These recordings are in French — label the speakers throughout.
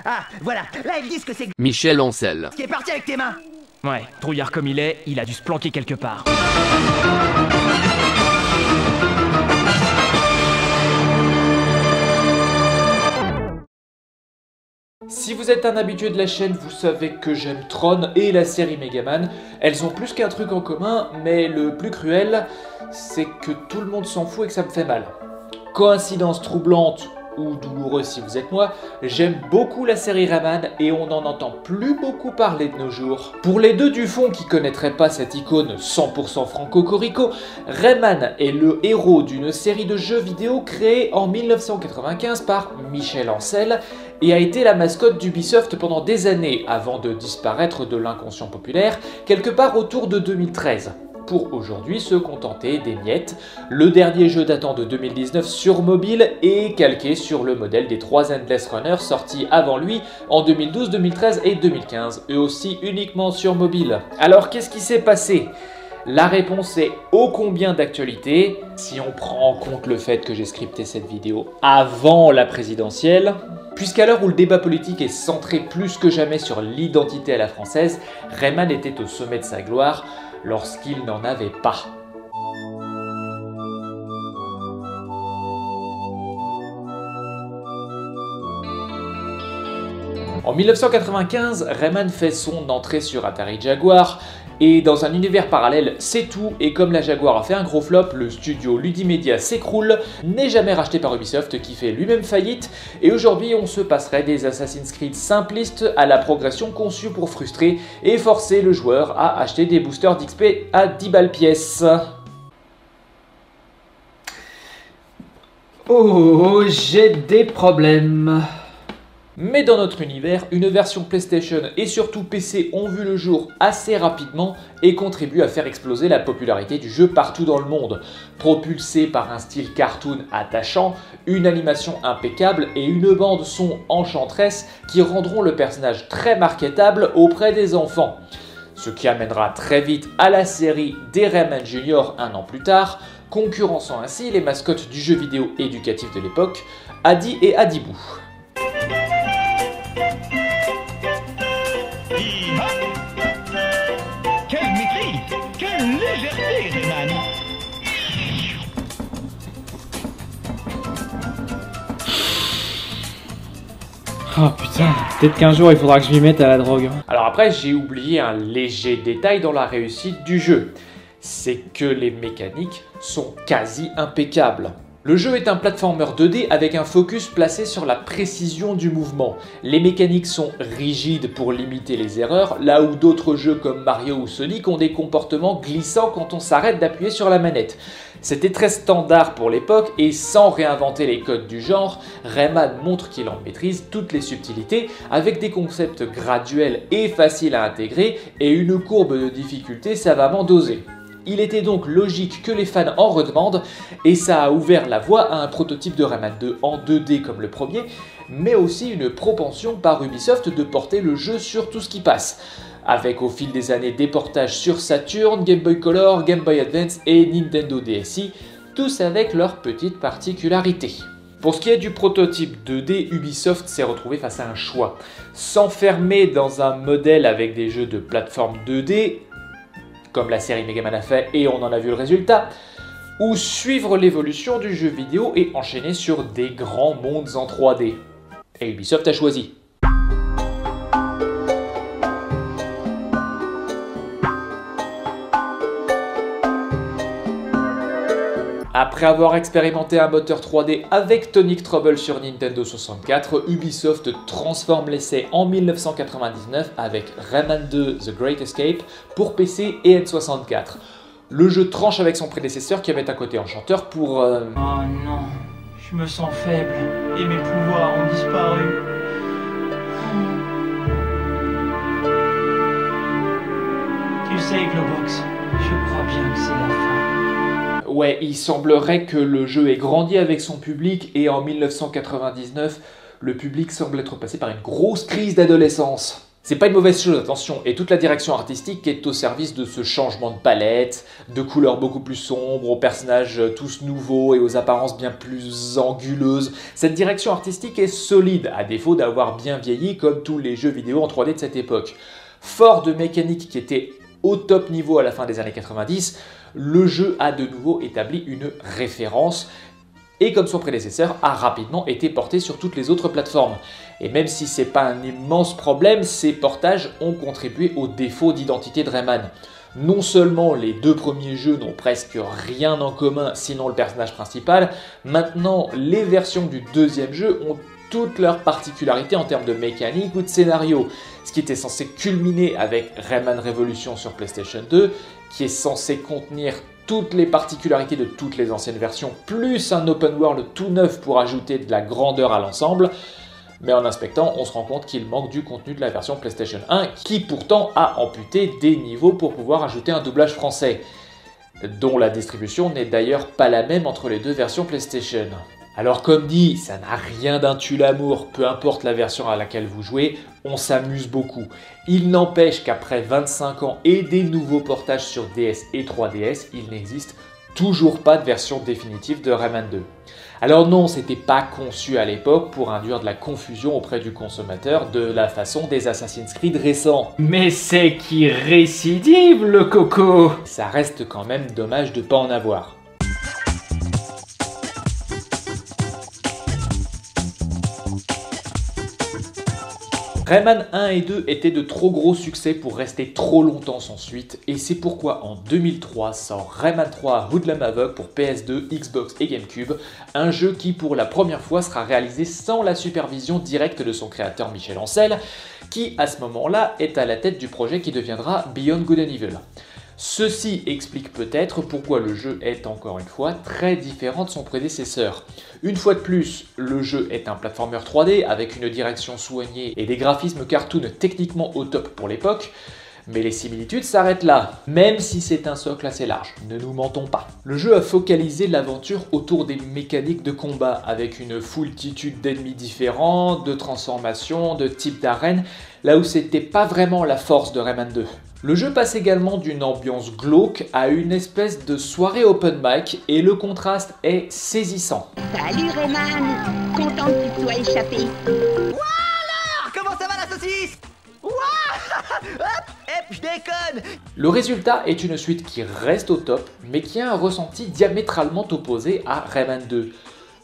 Speaker 1: Ah, voilà, là ils disent que c'est
Speaker 2: Michel Ancel.
Speaker 1: qui est parti avec tes mains.
Speaker 3: Ouais, trouillard comme il est, il a dû se planquer quelque part.
Speaker 4: Si vous êtes un habitué de la chaîne, vous savez que j'aime Tron et la série Megaman. Elles ont plus qu'un truc en commun, mais le plus cruel, c'est que tout le monde s'en fout et que ça me fait mal. Coïncidence troublante ou douloureuse si vous êtes moi, j'aime beaucoup la série Rayman et on n'en entend plus beaucoup parler de nos jours. Pour les deux du fond qui connaîtraient pas cette icône 100% franco-corico, Rayman est le héros d'une série de jeux vidéo créée en 1995 par Michel Ancel et a été la mascotte d'Ubisoft pendant des années avant de disparaître de l'inconscient populaire quelque part autour de 2013. Pour aujourd'hui se contenter des miettes. Le dernier jeu datant de 2019 sur mobile est calqué sur le modèle des 3 Endless Runners sortis avant lui en 2012, 2013 et 2015, eux aussi uniquement sur mobile. Alors qu'est-ce qui s'est passé ? La réponse est ô combien d'actualité, si on prend en compte le fait que j'ai scripté cette vidéo avant la présidentielle. Puisqu'à l'heure où le débat politique est centré plus que jamais sur l'identité à la française, Rayman était au sommet de sa gloire lorsqu'il n'en avait pas. En 1995, Rayman fait son entrée sur Atari Jaguar, et dans un univers parallèle, c'est tout, et comme la Jaguar a fait un gros flop, le studio Ludimedia s'écroule, n'est jamais racheté par Ubisoft qui fait lui-même faillite, et aujourd'hui on se passerait des Assassin's Creed simplistes à la progression conçue pour frustrer et forcer le joueur à acheter des boosters d'XP à 10 balles pièce. Oh, j'ai des problèmes. Mais dans notre univers, une version PlayStation et surtout PC ont vu le jour assez rapidement et contribuent à faire exploser la popularité du jeu partout dans le monde. Propulsé par un style cartoon attachant, une animation impeccable et une bande son enchanteresse qui rendront le personnage très marketable auprès des enfants. Ce qui amènera très vite à la série des Rayman Junior un an plus tard, concurrençant ainsi les mascottes du jeu vidéo éducatif de l'époque, Adi et Adibou.
Speaker 5: Quelle maîtrise! Quelle légèreté, Rayman!
Speaker 6: Oh putain, peut-être qu'un jour il faudra que je m'y mette à la drogue.
Speaker 4: Alors après, j'ai oublié un léger détail dans la réussite du jeu. C'est que les mécaniques sont quasi impeccables. Le jeu est un platformer 2D avec un focus placé sur la précision du mouvement. Les mécaniques sont rigides pour limiter les erreurs, là où d'autres jeux comme Mario ou Sonic ont des comportements glissants quand on s'arrête d'appuyer sur la manette. C'était très standard pour l'époque et sans réinventer les codes du genre, Rayman montre qu'il en maîtrise toutes les subtilités avec des concepts graduels et faciles à intégrer et une courbe de difficulté savamment dosée. Il était donc logique que les fans en redemandent et ça a ouvert la voie à un prototype de Rayman 2 en 2D comme le premier, mais aussi une propension par Ubisoft de porter le jeu sur tout ce qui passe. Avec au fil des années des portages sur Saturn, Game Boy Color, Game Boy Advance et Nintendo DSi, tous avec leurs petites particularités. Pour ce qui est du prototype 2D, Ubisoft s'est retrouvé face à un choix. S'enfermer dans un modèle avec des jeux de plateforme 2D, comme la série Megaman a fait et on en a vu le résultat, ou suivre l'évolution du jeu vidéo et enchaîner sur des grands mondes en 3D. Et Ubisoft a choisi. Après avoir expérimenté un moteur 3D avec Tonic Trouble sur Nintendo 64, Ubisoft transforme l'essai en 1999 avec Rayman 2 The Great Escape pour PC et N64. Le jeu tranche avec son prédécesseur qui avait un côté enchanteur pour...
Speaker 7: Oh non, je me sens faible et mes pouvoirs ont disparu. Tu sais, Globox, je crois bien que c'est la fin.
Speaker 4: Ouais, il semblerait que le jeu ait grandi avec son public et en 1999, le public semble être passé par une grosse crise d'adolescence. C'est pas une mauvaise chose, attention, et toute la direction artistique est au service de ce changement de palette, de couleurs beaucoup plus sombres, aux personnages tous nouveaux et aux apparences bien plus anguleuses. Cette direction artistique est solide, à défaut d'avoir bien vieilli comme tous les jeux vidéo en 3D de cette époque. Fort de mécaniques qui étaient au top niveau à la fin des années 90, le jeu a de nouveau établi une référence et comme son prédécesseur a rapidement été porté sur toutes les autres plateformes. Et même si c'est pas un immense problème, ces portages ont contribué au défaut d'identité de Rayman. Non seulement les deux premiers jeux n'ont presque rien en commun sinon le personnage principal, maintenant les versions du deuxième jeu ont toutes leurs particularités en termes de mécanique ou de scénario, ce qui était censé culminer avec Rayman Revolution sur PlayStation 2, qui est censé contenir toutes les particularités de toutes les anciennes versions, plus un open world tout neuf pour ajouter de la grandeur à l'ensemble. Mais en inspectant, on se rend compte qu'il manque du contenu de la version PlayStation 1, qui pourtant a amputé des niveaux pour pouvoir ajouter un doublage français, dont la distribution n'est d'ailleurs pas la même entre les deux versions PlayStation. Alors comme dit, ça n'a rien d'un tue-l'amour, peu importe la version à laquelle vous jouez, on s'amuse beaucoup. Il n'empêche qu'après 25 ans et des nouveaux portages sur DS et 3DS, il n'existe toujours pas de version définitive de Rayman 2. Alors non, c'était pas conçu à l'époque pour induire de la confusion auprès du consommateur de la façon des Assassin's Creed récents.
Speaker 3: Mais c'est qui récidive le coco!
Speaker 4: Ça reste quand même dommage de pas en avoir. Rayman 1 et 2 étaient de trop gros succès pour rester trop longtemps sans suite, et c'est pourquoi en 2003 sort Rayman 3 Hoodlum Havoc pour PS2, Xbox et GameCube, un jeu qui pour la première fois sera réalisé sans la supervision directe de son créateur Michel Ancel, qui à ce moment-là est à la tête du projet qui deviendra Beyond Good and Evil. Ceci explique peut-être pourquoi le jeu est encore une fois très différent de son prédécesseur. Une fois de plus, le jeu est un platformer 3D avec une direction soignée et des graphismes cartoon techniquement au top pour l'époque, mais les similitudes s'arrêtent là, même si c'est un socle assez large, ne nous mentons pas. Le jeu a focalisé l'aventure autour des mécaniques de combat, avec une foultitude d'ennemis différents, de transformations, de types d'arènes, là où c'était pas vraiment la force de Rayman 2. Le jeu passe également d'une ambiance glauque à une espèce de soirée open mic et le contraste est saisissant.
Speaker 2: Salut Rayman, content que tu te sois échappé.
Speaker 1: Alors, comment ça va la saucisse? Hop, je déconne.
Speaker 4: Le résultat est une suite qui reste au top, mais qui a un ressenti diamétralement opposé à Rayman 2.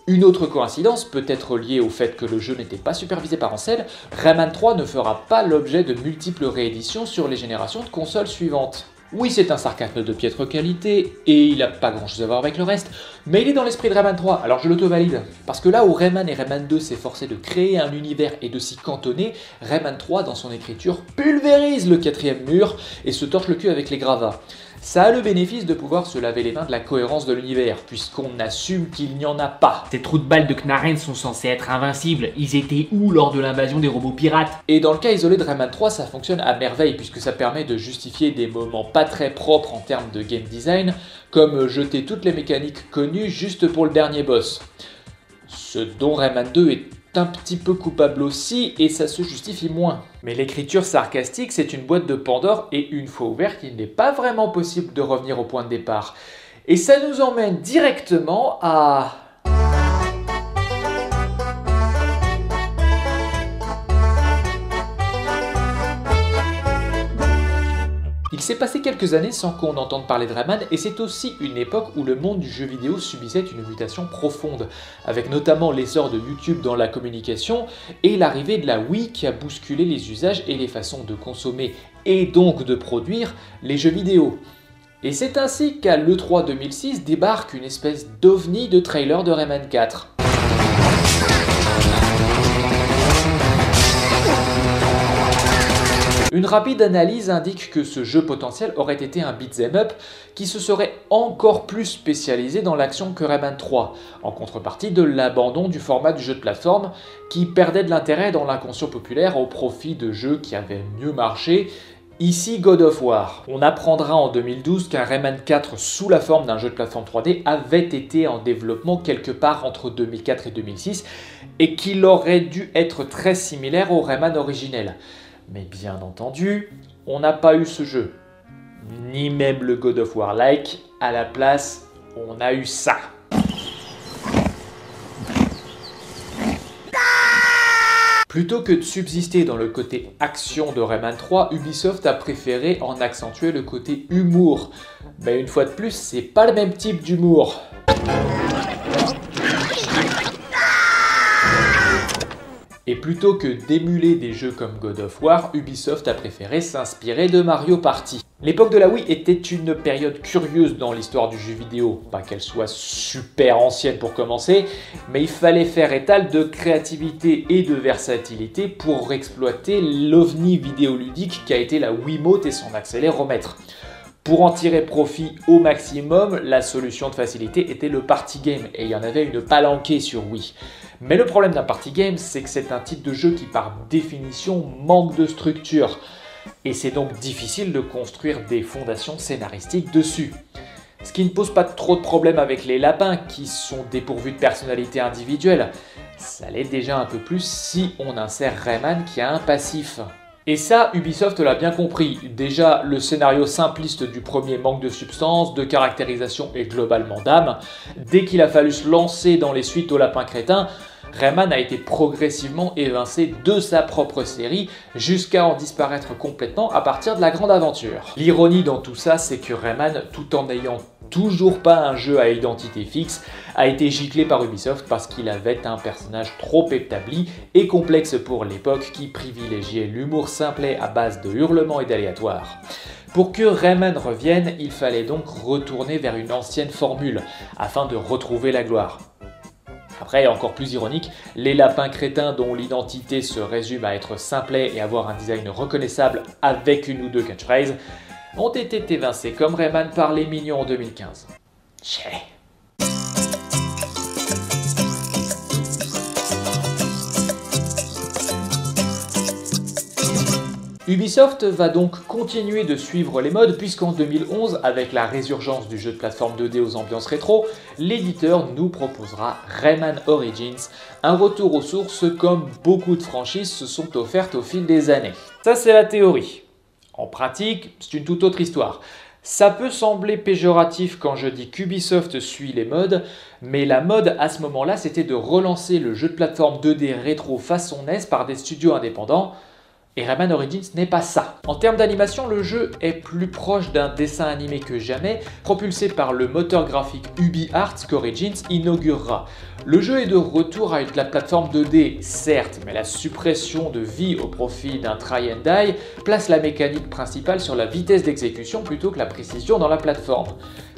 Speaker 4: Une autre coïncidence peut être liée au fait que le jeu n'était pas supervisé par Ancel, Rayman 3 ne fera pas l'objet de multiples rééditions sur les générations de consoles suivantes. Oui, c'est un sarcasme de piètre qualité, et il n'a pas grand chose à voir avec le reste, mais il est dans l'esprit de Rayman 3, alors je l'auto-valide. Parce que là où Rayman et Rayman 2 s'efforçaient de créer un univers et de s'y cantonner, Rayman 3, dans son écriture, pulvérise le quatrième mur et se torche le cul avec les gravats. Ça a le bénéfice de pouvoir se laver les mains de la cohérence de l'univers, puisqu'on assume qu'il n'y en a pas.
Speaker 3: Ces trous de balles de Knarren sont censés être invincibles, ils étaient où lors de l'invasion des robots pirates?
Speaker 4: Et dans le cas isolé de Rayman 3, ça fonctionne à merveille, puisque ça permet de justifier des moments pas très propres en termes de game design, comme jeter toutes les mécaniques connues juste pour le dernier boss. Ce dont Rayman 2 est un petit peu coupable aussi, et ça se justifie moins. Mais l'écriture sarcastique, c'est une boîte de Pandore, et une fois ouverte, il n'est pas vraiment possible de revenir au point de départ. Et ça nous emmène directement à... Il s'est passé quelques années sans qu'on entende parler de Rayman, et c'est aussi une époque où le monde du jeu vidéo subissait une mutation profonde, avec notamment l'essor de YouTube dans la communication et l'arrivée de la Wii qui a bousculé les usages et les façons de consommer et donc de produire les jeux vidéo. Et c'est ainsi qu'à l'E3 2006 débarque une espèce d'ovni de trailer de Rayman 4. Une rapide analyse indique que ce jeu potentiel aurait été un beat'em up qui se serait encore plus spécialisé dans l'action que Rayman 3, en contrepartie de l'abandon du format du jeu de plateforme qui perdait de l'intérêt dans l'inconscient populaire au profit de jeux qui avaient mieux marché, ici God of War. On apprendra en 2012 qu'un Rayman 4 sous la forme d'un jeu de plateforme 3D avait été en développement quelque part entre 2004 et 2006 et qu'il aurait dû être très similaire au Rayman originel. Mais bien entendu, on n'a pas eu ce jeu. Ni même le God of War-like. À la place, on a eu ça. Plutôt que de subsister dans le côté action de Rayman 3, Ubisoft a préféré en accentuer le côté humour. Mais une fois de plus, c'est pas le même type d'humour. Et plutôt que d'émuler des jeux comme God of War, Ubisoft a préféré s'inspirer de Mario Party. L'époque de la Wii était une période curieuse dans l'histoire du jeu vidéo. Pas qu'elle soit super ancienne pour commencer, mais il fallait faire étal de créativité et de versatilité pour exploiter l'ovni vidéoludique qu'a été la Wiimote et son accéléromètre. Pour en tirer profit au maximum, la solution de facilité était le party game, et il y en avait une palanquée sur Wii. Mais le problème d'un party game, c'est que c'est un type de jeu qui par définition manque de structure. Et c'est donc difficile de construire des fondations scénaristiques dessus. Ce qui ne pose pas trop de problèmes avec les lapins qui sont dépourvus de personnalité individuelle. Ça l'est déjà un peu plus si on insère Rayman qui a un passif. Et ça, Ubisoft l'a bien compris. Déjà, le scénario simpliste du premier manque de substance, de caractérisation et globalement d'âme. Dès qu'il a fallu se lancer dans les suites au lapin crétin, Rayman a été progressivement évincé de sa propre série jusqu'à en disparaître complètement à partir de la grande aventure. L'ironie dans tout ça, c'est que Rayman, tout en n'ayant toujours pas un jeu à identité fixe, a été giclé par Ubisoft parce qu'il avait un personnage trop établi et complexe pour l'époque qui privilégiait l'humour simplet à base de hurlements et d'aléatoires. Pour que Rayman revienne, il fallait donc retourner vers une ancienne formule afin de retrouver la gloire. Après, encore plus ironique, les lapins crétins dont l'identité se résume à être simplet et avoir un design reconnaissable avec une ou deux catchphrases ont été évincés comme Rayman par les mignons en 2015. Tchè. Ubisoft va donc continuer de suivre les modes puisqu'en 2011, avec la résurgence du jeu de plateforme 2D aux ambiances rétro, l'éditeur nous proposera Rayman Origins, un retour aux sources comme beaucoup de franchises se sont offertes au fil des années. Ça c'est la théorie. En pratique, c'est une toute autre histoire. Ça peut sembler péjoratif quand je dis qu'Ubisoft suit les modes, mais la mode à ce moment-là c'était de relancer le jeu de plateforme 2D rétro façon NES par des studios indépendants. Et Rayman Origins n'est pas ça. En termes d'animation, le jeu est plus proche d'un dessin animé que jamais, propulsé par le moteur graphique UbiArts qu'Origins inaugurera. Le jeu est de retour à la plateforme 2D, certes, mais la suppression de vie au profit d'un try and die place la mécanique principale sur la vitesse d'exécution plutôt que la précision dans la plateforme.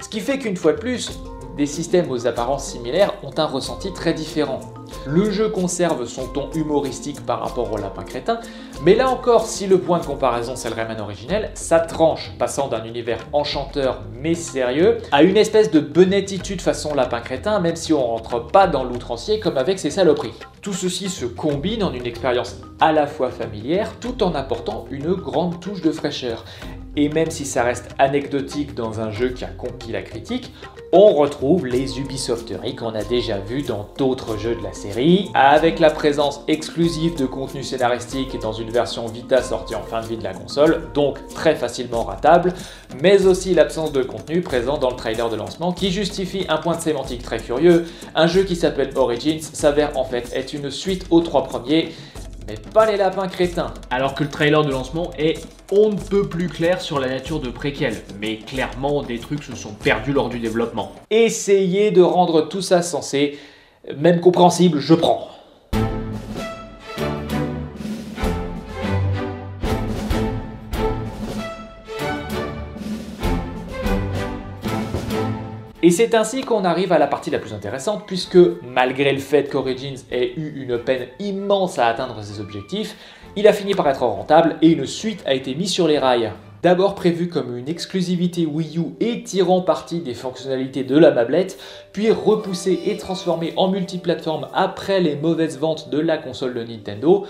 Speaker 4: Ce qui fait qu'une fois de plus, des systèmes aux apparences similaires ont un ressenti très différent. Le jeu conserve son ton humoristique par rapport au lapin crétin, mais là encore, si le point de comparaison c'est le Rayman originel, ça tranche, passant d'un univers enchanteur mais sérieux à une espèce de benettitude façon lapin crétin, même si on rentre pas dans l'outrancier comme avec ses saloperies. Tout ceci se combine en une expérience à la fois familière, tout en apportant une grande touche de fraîcheur. Et même si ça reste anecdotique dans un jeu qui a conquis la critique, on retrouve les Ubisofteries qu'on a déjà vues dans d'autres jeux de la série, avec la présence exclusive de contenu scénaristique dans une version Vita sortie en fin de vie de la console, donc très facilement ratable, mais aussi l'absence de contenu présent dans le trailer de lancement qui justifie un point de sémantique très curieux. Un jeu qui s'appelle Origins s'avère en fait être une suite aux trois premiers, mais pas les lapins crétins.
Speaker 3: Alors que le trailer de lancement est on ne peut plus clair sur la nature de préquel, mais clairement des trucs se sont perdus lors du développement.
Speaker 4: Essayez de rendre tout ça sensé, même compréhensible, je prends. Et c'est ainsi qu'on arrive à la partie la plus intéressante, puisque malgré le fait qu'Origins ait eu une peine immense à atteindre ses objectifs, il a fini par être rentable et une suite a été mise sur les rails. D'abord prévue comme une exclusivité Wii U et tirant parti des fonctionnalités de la tablette, puis repoussée et transformée en multiplateforme après les mauvaises ventes de la console de Nintendo.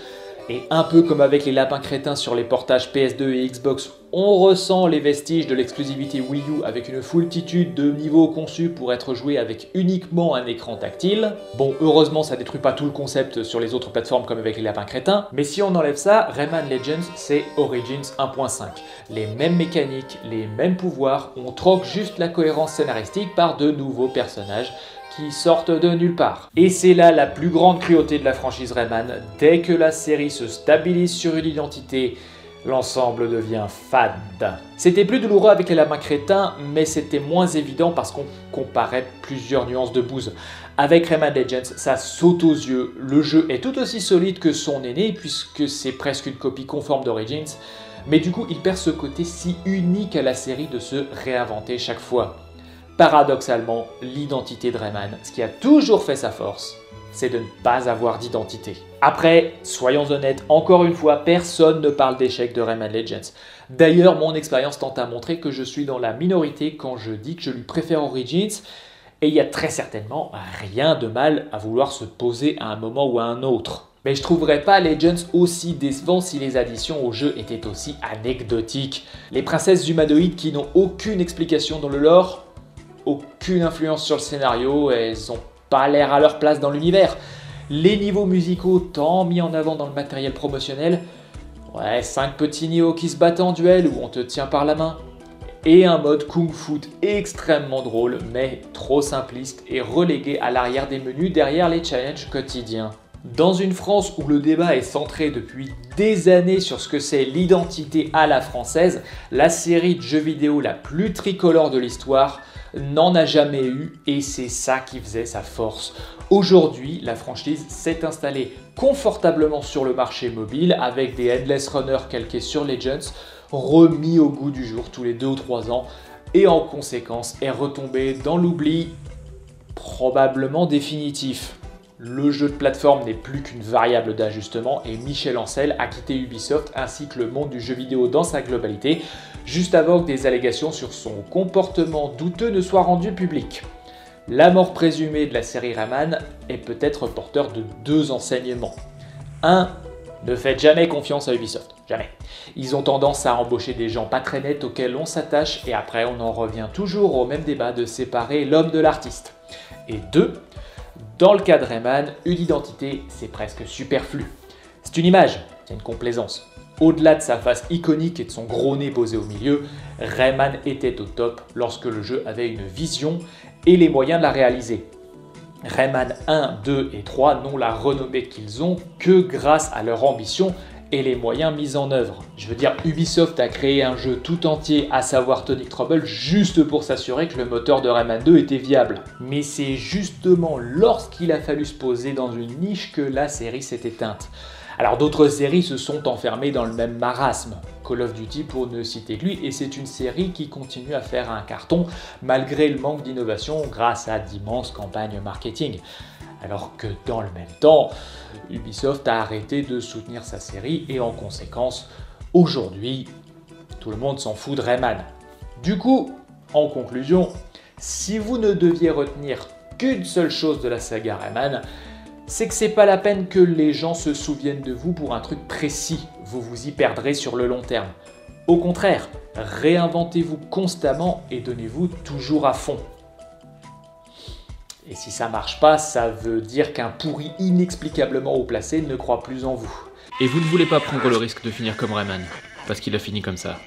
Speaker 4: Et un peu comme avec les lapins crétins sur les portages PS2 et Xbox, on ressent les vestiges de l'exclusivité Wii U avec une foultitude de niveaux conçus pour être joués avec uniquement un écran tactile. Bon, heureusement ça détruit pas tout le concept sur les autres plateformes comme avec les lapins crétins, mais si on enlève ça, Rayman Legends c'est Origins 1.5. Les mêmes mécaniques, les mêmes pouvoirs, on troque juste la cohérence scénaristique par de nouveaux personnages qui sortent de nulle part. Et c'est là la plus grande cruauté de la franchise Rayman. Dès que la série se stabilise sur une identité, l'ensemble devient fade. C'était plus douloureux avec les lapins crétins, mais c'était moins évident parce qu'on comparait plusieurs nuances de bouse. Avec Rayman Legends, ça saute aux yeux. Le jeu est tout aussi solide que son aîné, puisque c'est presque une copie conforme d'Origins, mais du coup il perd ce côté si unique à la série de se réinventer chaque fois. Paradoxalement, l'identité de Rayman, ce qui a toujours fait sa force, c'est de ne pas avoir d'identité. Après, soyons honnêtes, encore une fois, personne ne parle d'échec de Rayman Legends. D'ailleurs, mon expérience tente à montrer que je suis dans la minorité quand je dis que je lui préfère Origins, et il y a très certainement rien de mal à vouloir se poser à un moment ou à un autre. Mais je trouverais pas Legends aussi décevant si les additions au jeu étaient aussi anecdotiques. Les princesses humanoïdes qui n'ont aucune explication dans le lore, aucune influence sur le scénario, elles ont pas l'air à leur place dans l'univers. Les niveaux musicaux tant mis en avant dans le matériel promotionnel, ouais, 5 petits niveaux qui se battent en duel où on te tient par la main. Et un mode Kung Fu extrêmement drôle, mais trop simpliste et relégué à l'arrière des menus derrière les challenges quotidiens. Dans une France où le débat est centré depuis des années sur ce que c'est l'identité à la française, la série de jeux vidéo la plus tricolore de l'histoire n'en a jamais eu et c'est ça qui faisait sa force. Aujourd'hui, la franchise s'est installée confortablement sur le marché mobile avec des Endless Runners calqués sur Legends, remis au goût du jour tous les 2 ou 3 ans et en conséquence est retombé dans l'oubli probablement définitif. Le jeu de plateforme n'est plus qu'une variable d'ajustement et Michel Ancel a quitté Ubisoft ainsi que le monde du jeu vidéo dans sa globalité, juste avant que des allégations sur son comportement douteux ne soient rendues publiques. La mort présumée de la série Rayman est peut-être porteur de 2 enseignements. 1. Ne faites jamais confiance à Ubisoft, jamais. Ils ont tendance à embaucher des gens pas très nets auxquels on s'attache et après on en revient toujours au même débat de séparer l'homme de l'artiste. Et 2. Dans le cas de Rayman, une identité, c'est presque superflu. C'est une image, c'est une complaisance. Au-delà de sa face iconique et de son gros nez posé au milieu, Rayman était au top lorsque le jeu avait une vision et les moyens de la réaliser. Rayman 1, 2 et 3 n'ont la renommée qu'ils ont que grâce à leur ambition et les moyens mis en œuvre. Je veux dire, Ubisoft a créé un jeu tout entier, à savoir Tonic Trouble, juste pour s'assurer que le moteur de Rayman 2 était viable. Mais c'est justement lorsqu'il a fallu se poser dans une niche que la série s'est éteinte. Alors d'autres séries se sont enfermées dans le même marasme, Call of Duty pour ne citer que lui, et c'est une série qui continue à faire un carton malgré le manque d'innovation grâce à d'immenses campagnes marketing. Alors que dans le même temps, Ubisoft a arrêté de soutenir sa série et en conséquence, aujourd'hui, tout le monde s'en fout de Rayman. Du coup, en conclusion, si vous ne deviez retenir qu'une seule chose de la saga Rayman, c'est que c'est pas la peine que les gens se souviennent de vous pour un truc précis, vous vous y perdrez sur le long terme. Au contraire, réinventez-vous constamment et donnez-vous toujours à fond. Et si ça marche pas, ça veut dire qu'un pourri inexplicablement haut placé ne croit plus en vous.
Speaker 3: Et vous ne voulez pas prendre le risque de finir comme Rayman, parce qu'il a fini comme ça.